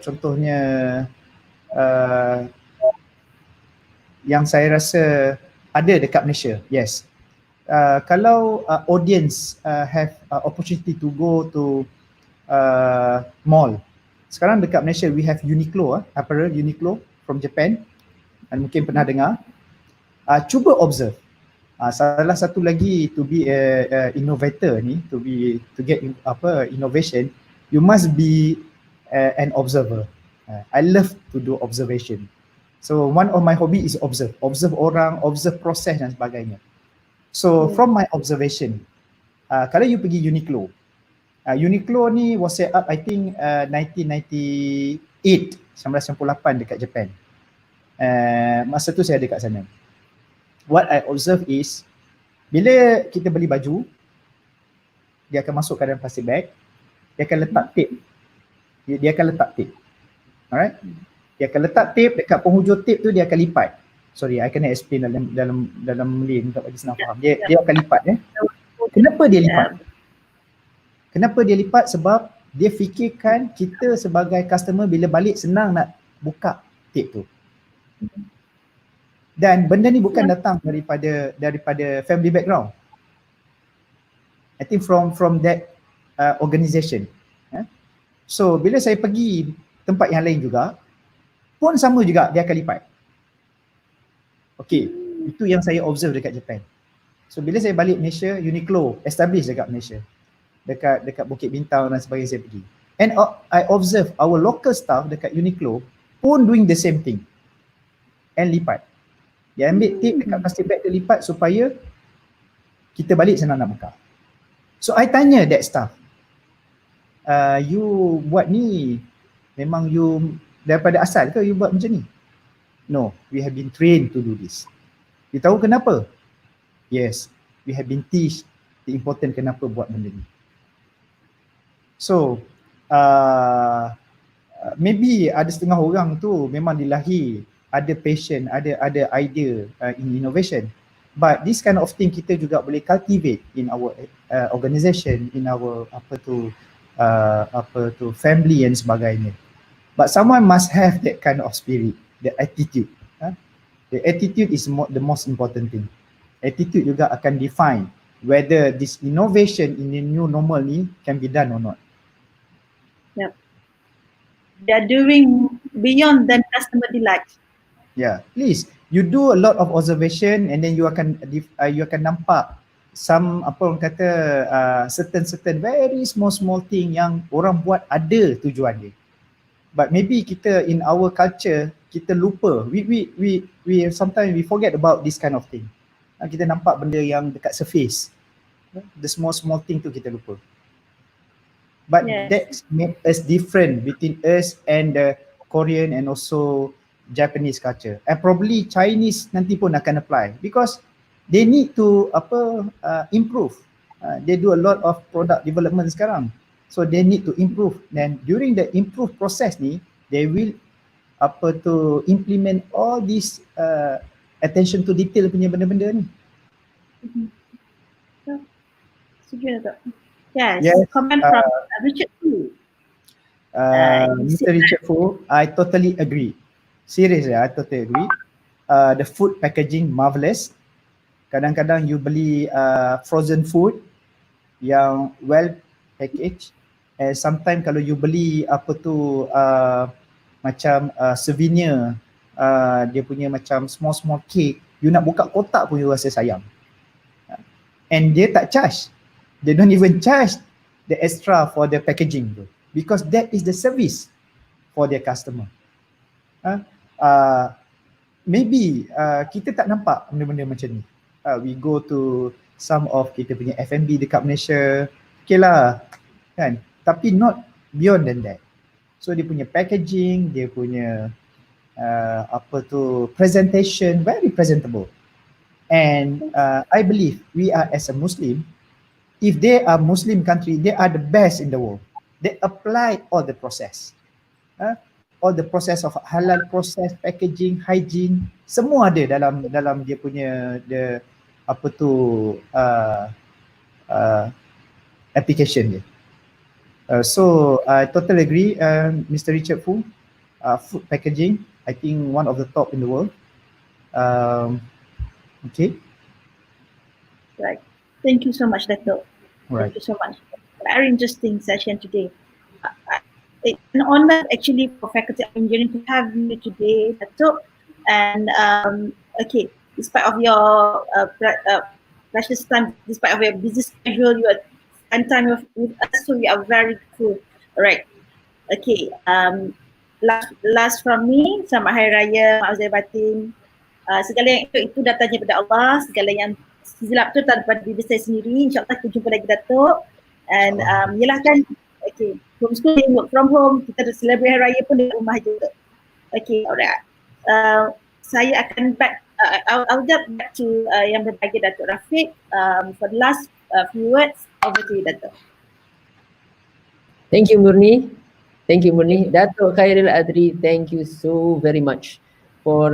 Contohnya yang saya rasa ada dekat Malaysia, yes. Kalau audience have opportunity to go to mall. Sekarang dekat Malaysia we have Uniqlo, apparel Uniqlo from Japan, dan mungkin pernah dengar. Cuba observe. Salah satu lagi to be a innovator ni, to get innovation, you must be an observer. I love to do observation. So one of my hobby is observe orang, observe proses dan sebagainya. So from my observation, kalau you pergi Uniqlo, Uniqlo ni was set up I think 1998 dekat Japan. Masa tu saya ada kat sana. What I observe is, bila kita beli baju, dia akan masukkan dalam plastic bag, dia akan letak tape. Dia akan letak tape. Alright? Dia akan letak tape, dekat penghujung tape tu dia akan lipat. Sorry, I kena explain dalam Malay untuk bagi senang faham. Dia akan lipat. Kenapa dia lipat? Kenapa dia lipat? Sebab dia fikirkan kita sebagai customer bila balik senang nak buka tape tu. Dan benda ni bukan datang daripada family background. I think from that organisation. So bila saya pergi tempat yang lain juga, pun sama juga dia akan lipat. Okay, itu yang saya observe dekat Japan. So bila saya balik Malaysia, Uniqlo establish dekat Malaysia. Dekat Bukit Bintang dan sebagainya saya pergi. And I observe our local staff dekat Uniqlo pun doing the same thing. And lipat. Dia ambil tape dekat plastic bag, dia lipat supaya kita balik senang nak buka. So I tanya that staff, you buat ni memang you daripada asal ke you buat macam ni? No, we have been trained to do this. You tahu kenapa? Yes, we have been teach the important kenapa buat benda ni. So maybe ada setengah orang tu memang dilahir ada passion, ada idea in innovation. But this kind of thing kita juga boleh cultivate in our organisation, in our family and sebagainya. But someone must have that kind of spirit, the attitude. The attitude is the most important thing. Attitude juga akan define whether this innovation in the new normal ni can be done or not.
Yep. They are doing beyond than customer delight.
Yeah, please. You do a lot of observation and then you akan nampak some certain very small thing yang orang buat ada tujuan dia. But maybe kita in our culture kita lupa. We sometimes we forget about this kind of thing. Kita nampak benda yang dekat surface. The small thing tu kita lupa. But yes, that make us different between us and the Korean and also Japanese culture, and probably Chinese nanti pun akan apply because they need to improve. They do a lot of product development sekarang, so they need to improve. Then during the improve process ni, they will implement all these attention to detail punya benda-benda ni.
Setuju tak? Yes,
Yes,
comment from Richard too.
Mr. Richard Fu, I totally agree. Seriously, I totally agree. The food packaging marvelous. Kadang-kadang you beli frozen food yang well packaged, and sometimes kalau you beli apa tu macam souvenir, dia punya macam small cake, you nak buka kotak pun you rasa sayang. And dia tak charge. They don't even charge the extra for the packaging tu, because that is the service for their customer. Maybe kita tak nampak benda-benda macam ni. We go to some of kita punya F&B dekat Malaysia, okay lah kan, tapi not beyond than that. So dia punya packaging, dia punya presentation, very presentable. And I believe we are as a Muslim, if they are Muslim country, they are the best in the world. They apply all the process. All the process of halal process, packaging, hygiene, semua ada dalam dia punya application dia. So I totally agree, Mr. Richard Fu. Food packaging, I think one of the top in the world. Okay.
Right. Thank you so much, Datuk.
Right.
Thank you so much. Very interesting session today. It's an honor actually for Faculty of Engineering to have you today, Datuk. And okay, despite of your precious time, despite of your busy schedule, you are spend time with us, so we are very cool. Alright. Okay. Last from me, selamat Hari Raya, maaf zahir batin. Segala yang itu datangnya daripada Allah, segala yang silap tu daripada diri saya sendiri. InsyaAllah kita jumpa lagi, Datuk. And yelah kan, okay, homeschooling, work from home, kita celebrate Hari Raya pun di rumah juga. Okay, alright. Saya akan I'll get back to yang berbagi Datuk Rafiq for the last few words. Over to you, Datuk.
Thank you, Murni. Thank you, Murni. Datuk Khairil, Adri, thank you so very much for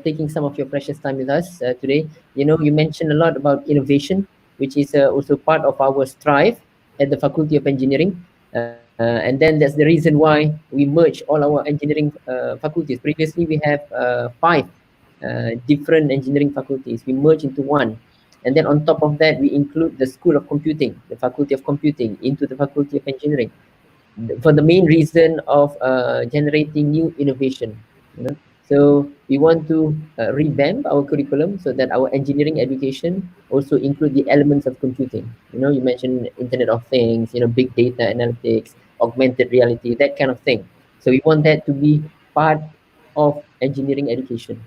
taking some of your precious time with us today. You know, you mentioned a lot about innovation, which is also part of our strive at the Faculty of Engineering. And then that's the reason why we merge all our engineering faculties. Previously, we have 5 different engineering faculties. We merge into one. And then on top of that, we include the School of Computing, the Faculty of Computing, into the Faculty of Engineering, for the main reason of generating new innovation. You know? So we want to revamp our curriculum so that our engineering education also include the elements of computing. You know, you mentioned Internet of Things, you know, big data analytics, augmented reality, that kind of thing. So we want that to be part of engineering education.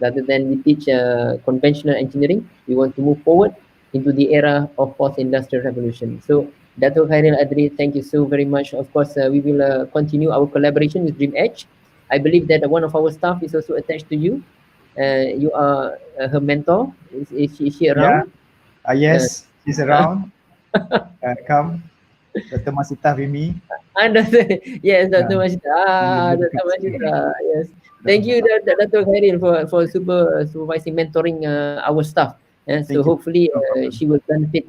Rather than we teach conventional engineering, we want to move forward into the era of post-industrial revolution. So Datuk Khairil, Adri, thank you so very much. Of course, we will continue our collaboration with Dreamedge. I believe that one of our staff is also attached to you. You are her mentor. Is she around?
Yeah. Yes, she's around. Come, Dr. Masita with me.
Yes, Dr. Masita. Dr. Masita. Yes. Thank you, Dr. Khairil, for supervising, mentoring our staff. So hopefully she will benefit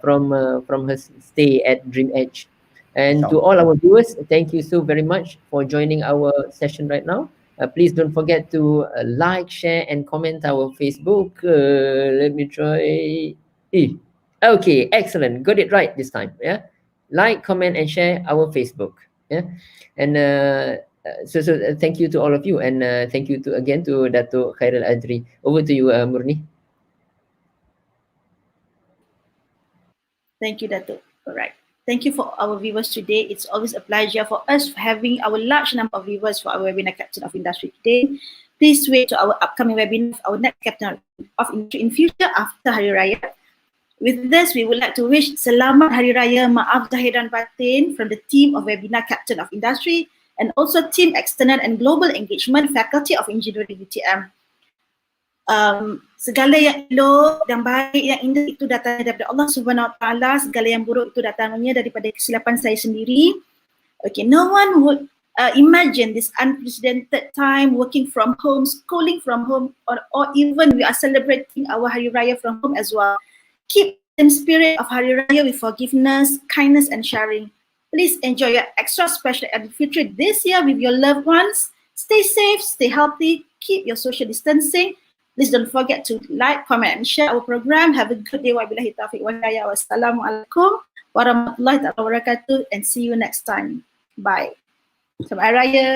from her stay at Dreamedge. And to all our viewers, thank you so very much for joining our session right now. Please don't forget to like, share, and comment our Facebook. Let me try. Okay, excellent. Got it right this time. Yeah, like, comment, and share our Facebook. Yeah, and so thank you to all of you, and thank you again to Datuk Khairil, Adri. Over to you, Murni.
Thank you, Datuk. All right. Thank you for our viewers today. It's always a pleasure for us having our large number of viewers for our webinar Captain of Industry today. Please wait to our upcoming webinar of our next Captain of Industry in future after Hari Raya. With this, we would like to wish Selamat Hari Raya, maaf zahir dan batin from the team of Webinar Captain of Industry and also Team External and Global Engagement Faculty of Engineering UTM. Segala yang elok dan baik yang indah itu datangnya daripada Allah Subhanahu Wa Taala. Segala yang buruk itu datangnya daripada kesilapan saya sendiri. Okay, no one would imagine this unprecedented time working from home, schooling from home, or even we are celebrating our Hari Raya from home as well. Keep the spirit of Hari Raya with forgiveness, kindness, and sharing. Please enjoy your extra special Adri Fitri this year with your loved ones. Stay safe, stay healthy, keep your social distancing. Please don't forget to like, comment, and share our program. Have a good day. YBhg taufiq wa hidayah. Wassalamualaikum warahmatullahi wabarakatuh, and see you next time. Bye. Selamat Hari Raya.